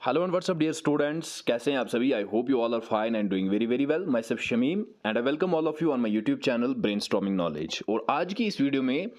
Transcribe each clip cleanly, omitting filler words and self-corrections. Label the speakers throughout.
Speaker 1: Hello and what's up dear students, कैसे हैं आप सभी। I hope you all are fine and doing very very well. Myself Shamim and I welcome all of you on my YouTube channel brainstorming knowledge. और आज की इस video में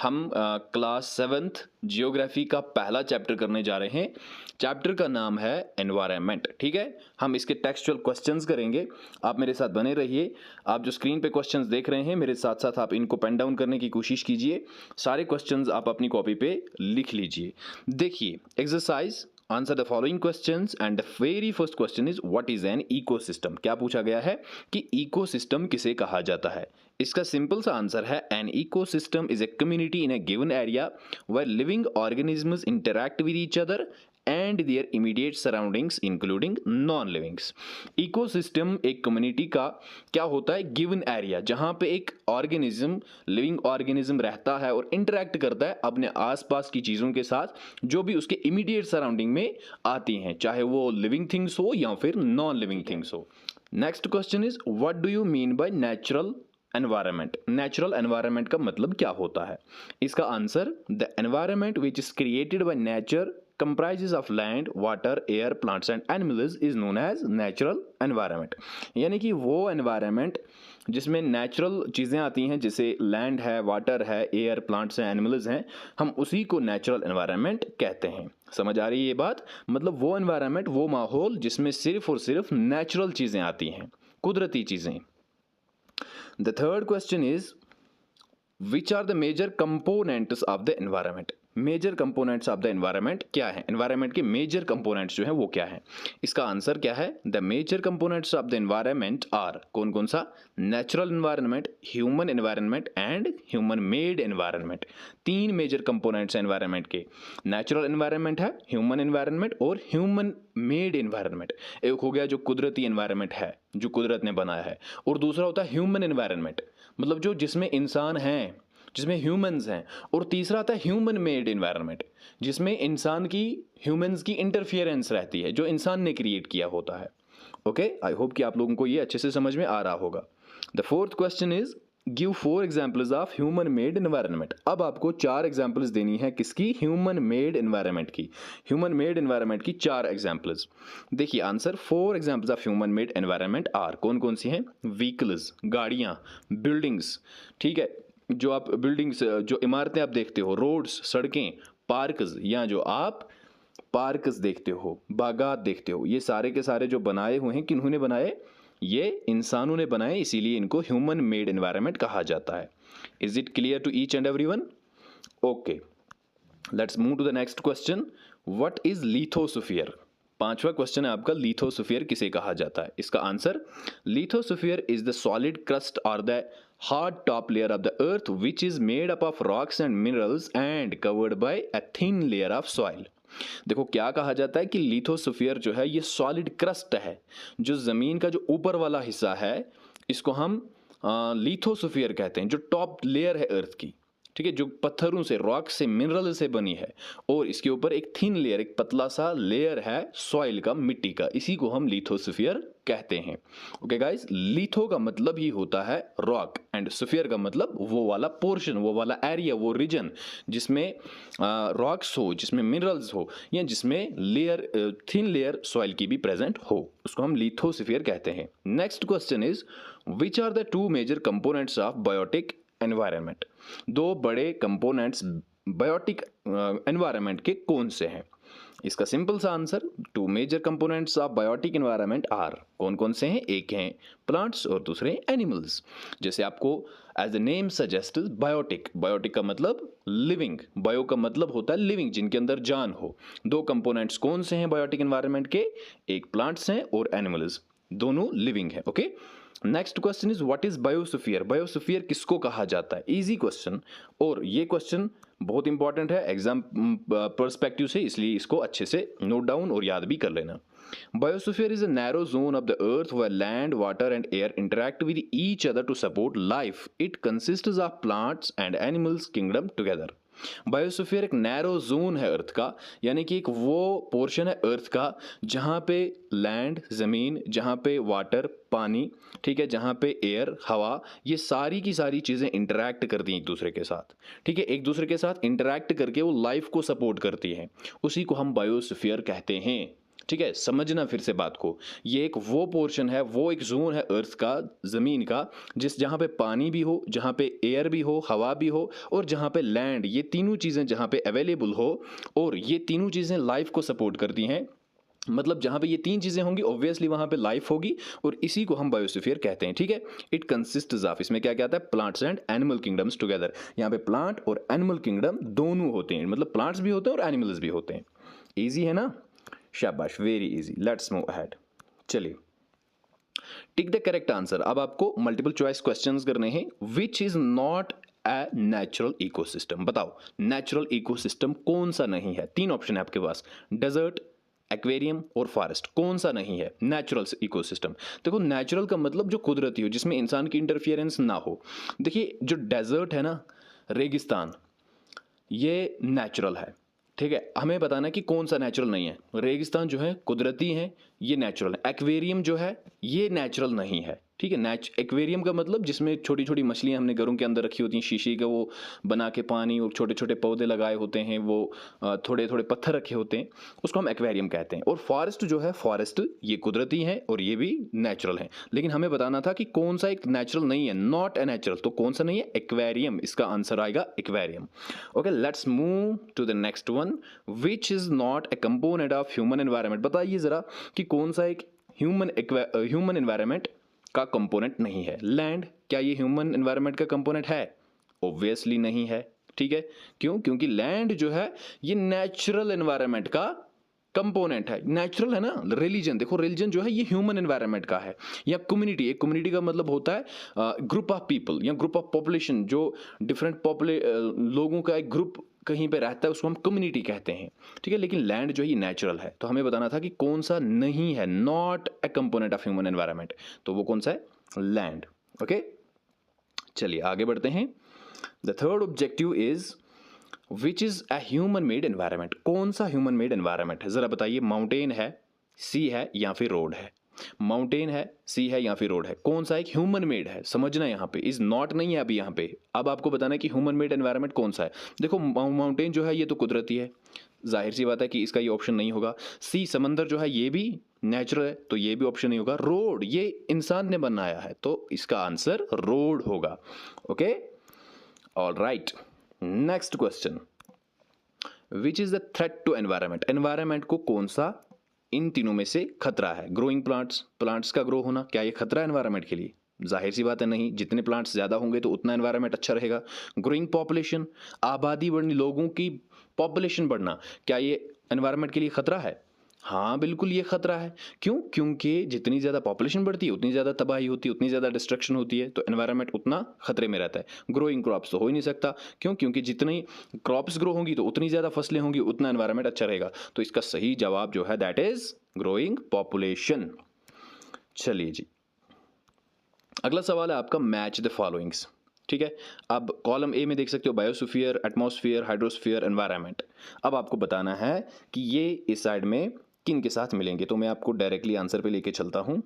Speaker 1: हम क्लास 7th जियोग्राफी का पहला चैप्टर करने जा रहे हैं। चैप्टर का नाम है एनवायरनमेंट। ठीक है, हम इसके टेक्सचुअल क्वेश्चंस करेंगे। आप मेरे साथ बने रहिए। आप जो स्क्रीन पे क्वेश्चंस देख रहे हैं मेरे साथ साथ आप इनको पेन डाउन करने की कोशिश कीजिए। सारे क्वेश्चंस आप अपनी कॉपी पे लिख लीजिए। देखिए exercise, answer the following questions and the very first question is what is an ecosystem. क्या पूछा गया है कि इकोसिस्टम किसे कहा जाता है। इसका सिंपल सा आंसर है an ecosystem is a community in a given area where living organisms interact with each other and their immediate surroundings including non livings. Ecosystem एक कम्युनिटी का क्या होता है, गिवन एरिया जहां पे एक ऑर्गेनिज्म, लिविंग ऑर्गेनिज्म रहता है और इंटरैक्ट करता है अपने आसपास की चीज़ों के साथ जो भी उसके इमीडिएट सराउंडिंग में आती हैं, चाहे वो लिविंग थिंग्स हो या फिर नॉन लिविंग थिंग्स हो। Next question is what do you mean by natural environment. Natural environment का मतलब क्या होता है। इसका answer the environment which is created by nature comprises of land, water, air, plants and animals is known as natural environment। यानी कि वो environment जिसमें नेचुरल चीज़ें आती हैं, जैसे लैंड है, वाटर है, एयर, प्लांट्स हैं, एनिमल्स हैं, हम उसी को नेचुरल एनवायरनमेंट कहते हैं। समझ आ रही है ये बात। मतलब वो एनवायरनमेंट, वो माहौल जिसमें सिर्फ और सिर्फ नेचुरल चीज़ें आती हैं, कुदरती चीज़ें। The third question is which are the major components of the environment. Major components of the environment क्या है, एनवायरनमेंट के मेजर कंपोनेंट्स जो है वो क्या है। इसका आंसर क्या है, the major components of the environment are, कौन कौन सा, natural environment, human environment and human made environment. तीन मेजर कंपोनेंट्स एनवायरनमेंट के, नेचुरल एनवायरनमेंट है, ह्यूमन एनवायरनमेंट और ह्यूमन मेड एनवायरनमेंट। एक हो गया जो कुदरती एनवायरनमेंट है, जो कुदरत ने बनाया है, और दूसरा होता है ह्यूमन एनवायरनमेंट, मतलब जो जिसमें इंसान हैं, जिसमें ह्यूमंस हैं। और तीसरा आता है ह्यूमन मेड एनवायरनमेंट, जिसमें इंसान की, ह्यूमंस की इंटरफियरेंस रहती है, जो इंसान ने क्रिएट किया होता है। ओके, आई होप कि आप लोगों को ये अच्छे से समझ में आ रहा होगा। The fourth question is give 4 examples of human made environment. अब आपको 4 एग्जाम्पल्स देनी है, किसकी, ह्यूमन मेड एनवायरनमेंट की। ह्यूमन मेड एनवायरनमेंट की 4 एग्जाम्पल्स। देखिए answer, 4 examples of human made environment are, कौन कौन सी हैं, व्हीकल्स, गाड़ियाँ, बिल्डिंग्स, ठीक है, जो आप बिल्डिंग्स, जो इमारतें आप देखते हो, रोड्स, सड़कें, पार्क्स, या जो आप पार्क्स देखते हो, बागात देखते हो, ये सारे के सारे जो बनाए हुए हैं, किन्होंने बनाए, ये इंसानों ने बनाए, इसीलिए इनको ह्यूमन मेड एनवायरनमेंट कहा जाता है। Is it clear to each and everyone? Okay, let's move to the next question. What is lithosphere. पांचवा क्वेश्चन है आपका, लिथोस्फीयर किसे कहा जाता है। इसका answer, lithosphere is the solid crust और the hard top layer of the earth which is made up of rocks and minerals and covered by a thin layer of soil। देखो क्या कहा जाता है कि लिथोस्फीयर जो है ये सॉलिड क्रस्ट है, जो जमीन का जो ऊपर वाला हिस्सा है, इसको हम लिथोस्फीयर कहते हैं, जो टॉप लेयर है अर्थ की, ठीक है, जो पत्थरों से, रॉक से, मिनरल से बनी है, और इसके ऊपर एक थिन लेयर, एक पतला सा लेयर है सॉइल का, मिट्टी का, इसी को हम लिथोस्फीयर कहते हैं। ओके गाइस, लिथो का मतलब ही होता है रॉक एंड स्फीयर का मतलब वो वाला पोर्शन, वो वाला एरिया, वो रीजन जिसमें रॉक्स हो, जिसमें मिनरल्स हो, या जिसमें लेयर, थिन लेयर सॉइल की भी प्रेजेंट हो, उसको हम लिथोस्फीयर कहते हैं। Next question is which are the 2 major components of biotic environment. 2 बड़े कंपोनेंट्स बायोटिक एनवायरनमेंट के कौन से हैं। इसका सिंपल सा answer, 2 major components of biotic environment are, कौन कौन से हैं, एक हैं प्लांट्स और दूसरे एनिमल्स। जैसे आपको as the name suggest, biotic, biotic का मतलब लिविंग, बायो का मतलब होता है लिविंग, जिनके अंदर जान हो। 2 कंपोनेंट्स कौन से हैं बायोटिक एनवायरनमेंट के, एक प्लांट्स हैं और एनिमल्स, दोनों लिविंग है। Okay, next question is what is biosphere. Biosphere किसको कहा जाता है, इजी क्वेश्चन, और ये क्वेश्चन बहुत इंपॉर्टेंट है एग्जाम पर्सपेक्टिव से, इसलिए इसको अच्छे से नोट डाउन और याद भी कर लेना। Biosphere is a narrow zone of the earth where land, water and air interact with each other to support life. It consists of plants and animals kingdom together. Biosphere एक narrow zone है earth का, यानी कि एक वो portion है earth का जहाँ पे लैंड, ज़मीन, जहाँ पे वाटर, पानी, ठीक है, जहाँ पे एयर, हवा, ये सारी की सारी चीज़ें इंटरैक्ट करती हैं एक दूसरे के साथ, ठीक है, एक दूसरे के साथ इंटरैक्ट करके वो लाइफ को सपोर्ट करती हैं, उसी को हम बायोस्फीयर कहते हैं। ठीक है, समझना फिर से बात को। ये एक वो पोर्शन है, वो एक जोन है अर्थ का, ज़मीन का, जहाँ पे पानी भी हो, जहाँ पे एयर भी हो, हवा भी हो, और जहाँ पे लैंड, ये तीनों चीज़ें जहाँ पे अवेलेबल हो, और ये तीनों चीज़ें लाइफ को सपोर्ट करती हैं। मतलब जहाँ पे ये तीन चीज़ें होंगी ऑब्वियसली वहाँ पे लाइफ होगी, और इसी को हम बायोस्फीयर कहते हैं। ठीक है, इट कंसिस्ट्स ऑफ, इसमें क्या क्या आता है, plants and animal kingdoms together. यहाँ पे प्लांट और एनिमल किंगडम दोनों होते हैं, मतलब प्लांट्स भी होते हैं और एनिमल्स भी होते हैं। ईजी है ना, शाबाश, very easy. Let's move ahead. चलिए, टिक द करेक्ट आंसर। अब आपको मल्टीपल चॉइस क्वेश्चंस करने हैं। विच is not a natural ecosystem, बताओ नेचुरल इकोसिस्टम कौन सा नहीं है। तीन ऑप्शन है आपके पास, डेजर्ट, एक्वेरियम और फॉरेस्ट। कौन सा नहीं है नेचुरल इकोसिस्टम? देखो, नेचुरल का मतलब जो कुदरती हो, जिसमें इंसान की इंटरफियरेंस ना हो। देखिए, जो डेजर्ट है ना, रेगिस्तान, ये नेचुरल है। ठीक है, हमें बताना है कि कौन सा नेचुरल नहीं है। रेगिस्तान जो है कुदरती है, ये नेचुरल है। एक्वेरियम जो है ये नेचुरल नहीं है। ठीक है, एक्वेरियम का मतलब जिसमें छोटी छोटी मछलियां हमने घरों के अंदर रखी होती हैं, शीशी का वो बना के पानी, और छोटे छोटे पौधे लगाए होते हैं, वो थोड़े थोड़े पत्थर रखे होते हैं, उसको हम एक्वेरियम कहते हैं। और फॉरेस्ट जो है, फॉरेस्ट ये कुदरती है और ये भी नेचुरल है। लेकिन हमें बताना था कि कौन सा एक नेचुरल नहीं है, नॉट ए नेचुरल, तो कौन सा नहीं है, एक्वेरियम। इसका आंसर आएगा aquarium. Okay, let's move to the next one. Which is not a component of human environment. बताइए जरा कि कौन सा एक ह्यूमन एनवायरनमेंट का कंपोनेंट नहीं है। लैंड, क्या ये ह्यूमन एनवायरनमेंट का कंपोनेंट है? ऑब्वियसली नहीं है। ठीक है, क्यों? क्योंकि लैंड जो है ये नेचुरल एनवायरनमेंट का कंपोनेंट है, नेचुरल है ना। रिलीजन, देखो रिलीजन जो है ये ह्यूमन एनवायरनमेंट का है। या कम्युनिटी, एक कम्युनिटी का मतलब होता है ग्रुप ऑफ पीपल या ग्रुप ऑफ पॉपुलेशन, जो डिफरेंट लोगों का एक ग्रुप कहीं पे रहता है, उसको हम कम्युनिटी कहते हैं। ठीक है, लेकिन लैंड जो है ये नेचुरल है। तो हमें बताना था कि कौन सा नहीं है, not a component of human environment, तो वो कौन सा है, लैंड। ओके, चलिए आगे बढ़ते हैं। The third objective is which is a human made environment. कौन सा ह्यूमन मेड एनवायरनमेंट है, जरा बताइए। माउंटेन है, सी है, या फिर रोड है। माउंटेन है, सी है, या फिर रोड है। कौन सा एक ह्यूमन मेड है, समझना। यहाँ पे इज नॉट नहीं है अभी यहाँ पे। अब आपको बताना है कि ह्यूमन मेड एनवायरनमेंट कौन सा है। देखो, माउंटेन जो है ये तो कुदरती है, जाहिर सी बात है कि इसका ये ऑप्शन नहीं होगा। सी, समंदर जो है ये भी नेचुरल है, तो ये भी ऑप्शन नहीं होगा। रोड, ये इंसान ने बनाया है, तो इसका आंसर रोड होगा। Okay, all right. Next question, which is the threat to environment. Environment को कौन सा इन तीनों में से खतरा है? ग्रोइंग प्लांट्स, प्लांट्स का ग्रो होना, क्या ये खतरा है एनवायरनमेंट के लिए? जाहिर सी बात है नहीं, जितने प्लांट्स ज़्यादा होंगे तो उतना एनवायरनमेंट अच्छा रहेगा। ग्रोइंग पॉपुलेशन, आबादी बढ़नी, लोगों की पॉपुलेशन बढ़ना, क्या ये एनवायरनमेंट के लिए खतरा है? हाँ बिल्कुल ये खतरा है। क्यों? क्योंकि जितनी ज़्यादा पॉपुलेशन बढ़ती है उतनी ज़्यादा तबाही होती है, उतनी ज़्यादा डिस्ट्रक्शन होती है, तो एनवायरनमेंट उतना खतरे में रहता है। ग्रोइंग क्रॉप्स तो हो ही नहीं सकता। क्यों? क्योंकि जितनी क्रॉप्स ग्रो होंगी तो उतनी ज़्यादा फसलें होंगी, उतना एनवायरनमेंट अच्छा रहेगा। तो इसका सही जवाब जो है दैट इज ग्रोइंग पॉपुलेशन। चलिए जी, अगला सवाल है आपका, मैच द फॉलोइंग्स। ठीक है, अब कॉलम ए में देख सकते हो बायोस्फीयर, एटमॉस्फेयर, हाइड्रोस्फीयर, एनवायरनमेंट। अब आपको बताना है कि ये इस साइड में किन के साथ मिलेंगे, तो मैं आपको डायरेक्टली आंसर पे लेके चलता हूँ।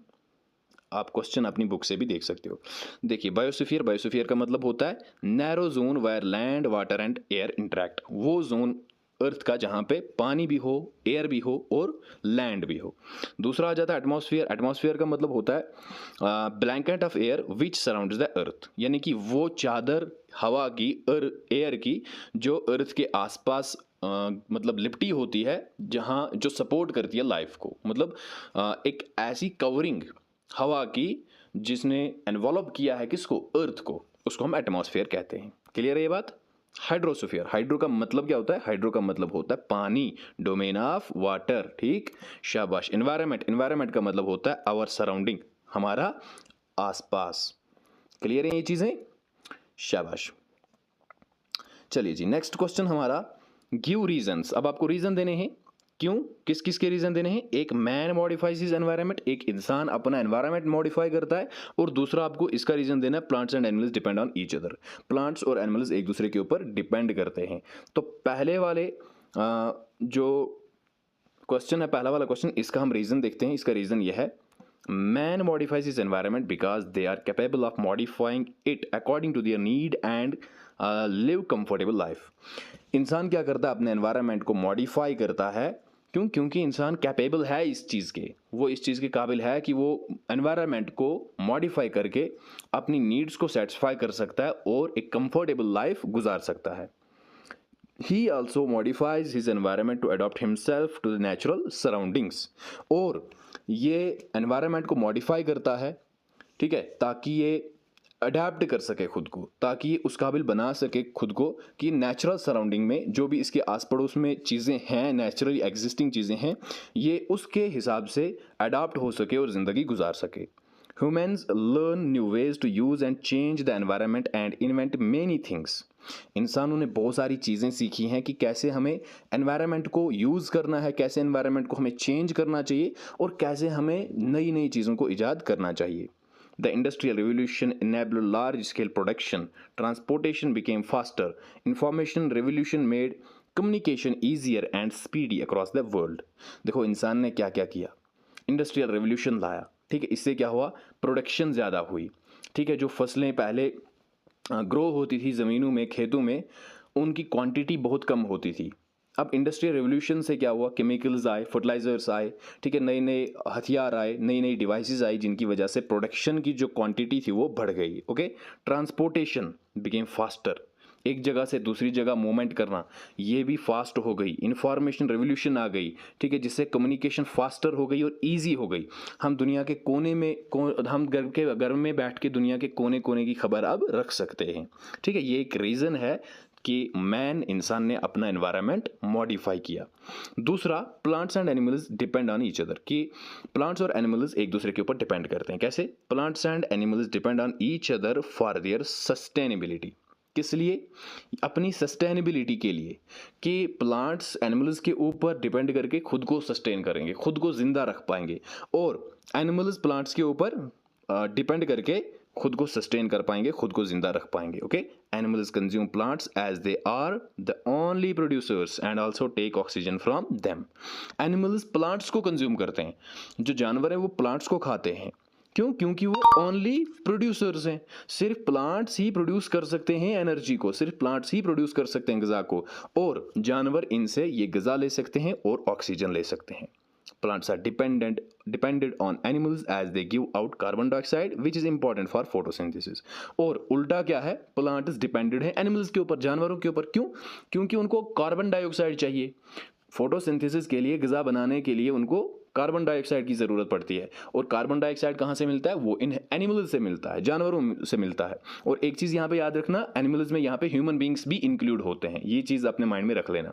Speaker 1: आप क्वेश्चन अपनी बुक से भी देख सकते हो। देखिए, बायोस्फीयर, बायोस्फीयर का मतलब होता है narrow zone where land, water and air interact. वो जोन अर्थ का जहाँ पे पानी भी हो, एयर भी हो और लैंड भी हो। दूसरा आ जाता है एटमॉस्फेयर। एटमॉस्फेयर का मतलब होता है blanket of air which surrounds the earth, यानी कि वो चादर हवा की, एयर की, जो अर्थ के आसपास मतलब लिपटी होती है, जहाँ जो सपोर्ट करती है लाइफ को। मतलब एक ऐसी कवरिंग हवा की जिसने एनवॉल्व किया है किसको, अर्थ को, उसको हम एटमॉस्फेयर कहते हैं। क्लियर है ये बात? हाइड्रोस्फीयर, हाइड्रो का मतलब क्या होता है? हाइड्रो का मतलब होता है पानी, डोमेन ऑफ वाटर। ठीक, शाबाश। एनवायरनमेंट, एनवायरनमेंट का मतलब होता है आवर सराउंडिंग, हमारा आसपास। क्लियर है ये चीजें? शाबाश। चलिए जी, नेक्स्ट क्वेश्चन हमारा, गिव रीजंस। अब आपको रीजन देने हैं। क्यों, किस किस के रीजन देने हैं? एक, मैन मॉडिफाइज हिज एनवायरनमेंट, एक इंसान अपना एनवायरनमेंट मॉडिफाई करता है, और दूसरा आपको इसका रीजन देना है, plants and animals depend on each other. Plants और एनिमल्स एक दूसरे के ऊपर डिपेंड करते हैं। तो पहले वाले जो क्वेश्चन है, पहला वाला क्वेश्चन, इसका हम रीजन देखते हैं। इसका रीजन यह है, man modifies his environment because they are capable of modifying it according to their need and live comfortable life. इंसान क्या करता है, अपने एनवायरनमेंट को मॉडिफाई करता है, क्योंकि इंसान कैपेबल है इस चीज़ के, वो इस चीज़ के काबिल है कि वो एनवायरनमेंट को मॉडिफाई करके अपनी नीड्स को सेटिस्फाई कर सकता है और एक कंफर्टेबल लाइफ गुजार सकता है। He also modifies his environment to adapt himself to the natural surroundings। और ये environment को modify करता है, ठीक है, ताकि ये अडेप्ट कर सके खुद को, ताकि ये उस काबिल बना सके खुद को कि नेचुरल सराउंडिंग में जो भी इसके आस पड़ोस में चीज़ें हैं, नेचुरली एग्जिस्टिंग चीज़ें हैं, ये उसके हिसाब से अडाप्ट हो सके और ज़िंदगी गुजार सके। Humans learn new ways to use and change the environment and invent many things। इंसानों ने बहुत सारी चीज़ें सीखी हैं कि कैसे हमें एनवायरनमेंट को यूज़ करना है, कैसे एनवायरनमेंट को हमें चेंज करना चाहिए और कैसे हमें नई नई चीज़ों को ईजाद करना चाहिए। The Industrial Revolution enabled large-scale production, transportation became faster, information revolution made communication easier and speedy across the world। देखो इंसान ने क्या क्या किया, इंडस्ट्रियल रेवोल्यूशन लाया, ठीक है, इससे क्या हुआ, प्रोडक्शन ज़्यादा हुई, ठीक है, जो फसलें पहले ग्रो होती थी ज़मीनों में, खेतों में, उनकी क्वांटिटी बहुत कम होती थी। अब इंडस्ट्रियल रेवोल्यूशन से क्या हुआ, केमिकल्स आए, फर्टिलाइजर्स आए, ठीक है, नए नए हथियार आए, नई नई डिवाइसेस आई, जिनकी वजह से प्रोडक्शन की जो क्वांटिटी थी वो बढ़ गई। ओके, ट्रांसपोर्टेशन बिकेम फास्टर, एक जगह से दूसरी जगह मूवमेंट करना ये भी फास्ट हो गई। इंफॉर्मेशन रेवोल्यूशन आ गई, ठीक है, जिससे कम्युनिकेशन फास्टर हो गई और ईजी हो गई। हम दुनिया के कोने में हम घर में बैठ के दुनिया के कोने कोने की खबर अब रख सकते हैं, ठीक है। ये एक रीज़न है कि इंसान ने अपना एनवायरनमेंट मॉडिफाई किया। दूसरा, plants and animals depend on each other, कि प्लांट्स और एनिमल्स एक दूसरे के ऊपर डिपेंड करते हैं। कैसे? Plants and animals depend on each other for their sustainability. किस लिए? अपनी सस्टेनेबिलिटी के लिए, कि प्लांट्स एनिमल्स के ऊपर डिपेंड करके खुद को सस्टेन करेंगे, खुद को जिंदा रख पाएंगे, और एनिमल्स प्लांट्स के ऊपर डिपेंड करके खुद को सस्टेन कर पाएंगे, खुद को जिंदा रख पाएंगे। Okay, animals consume plants as they are the only producers and also take oxygen from them. Animals plants को कंज्यूम करते हैं, जो जानवर हैं वो प्लांट्स को खाते हैं। क्यों? क्योंकि वो ओनली प्रोड्यूसर्स हैं, सिर्फ प्लांट्स ही प्रोड्यूस कर सकते हैं एनर्जी को, सिर्फ प्लांट्स ही प्रोड्यूस कर सकते हैं ग़िज़ा को, और जानवर इनसे ये ग़िज़ा ले सकते हैं और ऑक्सीजन ले सकते हैं। Plants are depended on animals as they give out carbon dioxide which is important for photosynthesis। और उल्टा क्या है, प्लांट्स डिपेंडेड है एनिमल्स के ऊपर, जानवरों के ऊपर। क्यों? क्योंकि उनको कार्बन डाइऑक्साइड चाहिए फोटोसिंथेसिस के लिए, ग़िज़ा बनाने के लिए उनको कार्बन डाइऑक्साइड की ज़रूरत पड़ती है। और कार्बन डाइऑक्साइड कहाँ से मिलता है? वो इन एनिमल्स से मिलता है, जानवरों से मिलता है। और एक चीज़ यहाँ पे याद रखना, एनिमल्स में यहाँ पे ह्यूमन बींग्स भी इंक्लूड होते हैं, ये चीज़ अपने माइंड में रख लेना।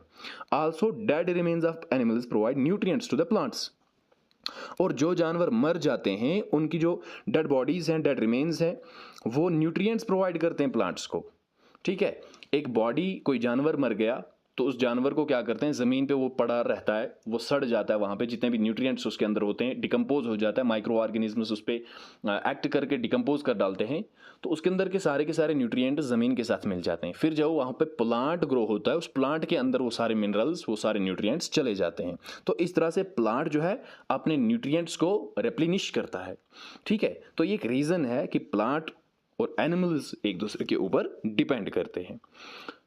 Speaker 1: Also dead remains of animals provide nutrients to the plants. और जो जानवर मर जाते हैं उनकी जो डेड बॉडीज़ हैं, डेड रिमेन्स हैं, वो न्यूट्रिएंट्स प्रोवाइड करते हैं प्लांट्स को, ठीक है। एक बॉडी, कोई जानवर मर गया तो उस जानवर को क्या करते हैं, ज़मीन पे वो पड़ा रहता है, वो सड़ जाता है, वहाँ पे जितने भी न्यूट्रिएंट्स उसके अंदर होते हैं डिकम्पोज हो जाता है, माइक्रो ऑर्गेनिजम्स उस पर एक्ट करके डिकम्पोज कर डालते हैं, तो उसके अंदर के सारे न्यूट्रिएंट्स ज़मीन के साथ मिल जाते हैं। फिर जब वहाँ पे प्लांट ग्रो होता है, उस प्लांट के अंदर वो सारे मिनरल्स, वो सारे न्यूट्रिएंट्स चले जाते हैं। तो इस तरह से प्लांट जो है अपने न्यूट्रिएंट्स को रेप्लिनिश करता है, ठीक है। तो ये एक रीज़न है कि प्लांट और एनिमल्स एक दूसरे के ऊपर डिपेंड करते हैं।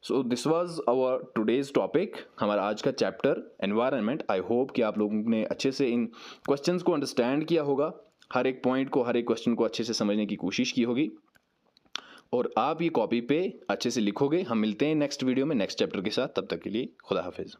Speaker 1: So this was our today's topic, हमारा आज का चैप्टर एनवायरनमेंट। आई होप कि आप लोगों ने अच्छे से इन क्वेश्चंस को अंडरस्टैंड किया होगा, हर एक पॉइंट को, हर एक क्वेश्चन को अच्छे से समझने की कोशिश की होगी, और आप ये कॉपी पे अच्छे से लिखोगे। हम मिलते हैं नेक्स्ट वीडियो में नेक्स्ट चैप्टर के साथ, तब तक के लिए खुदा हाफिज़।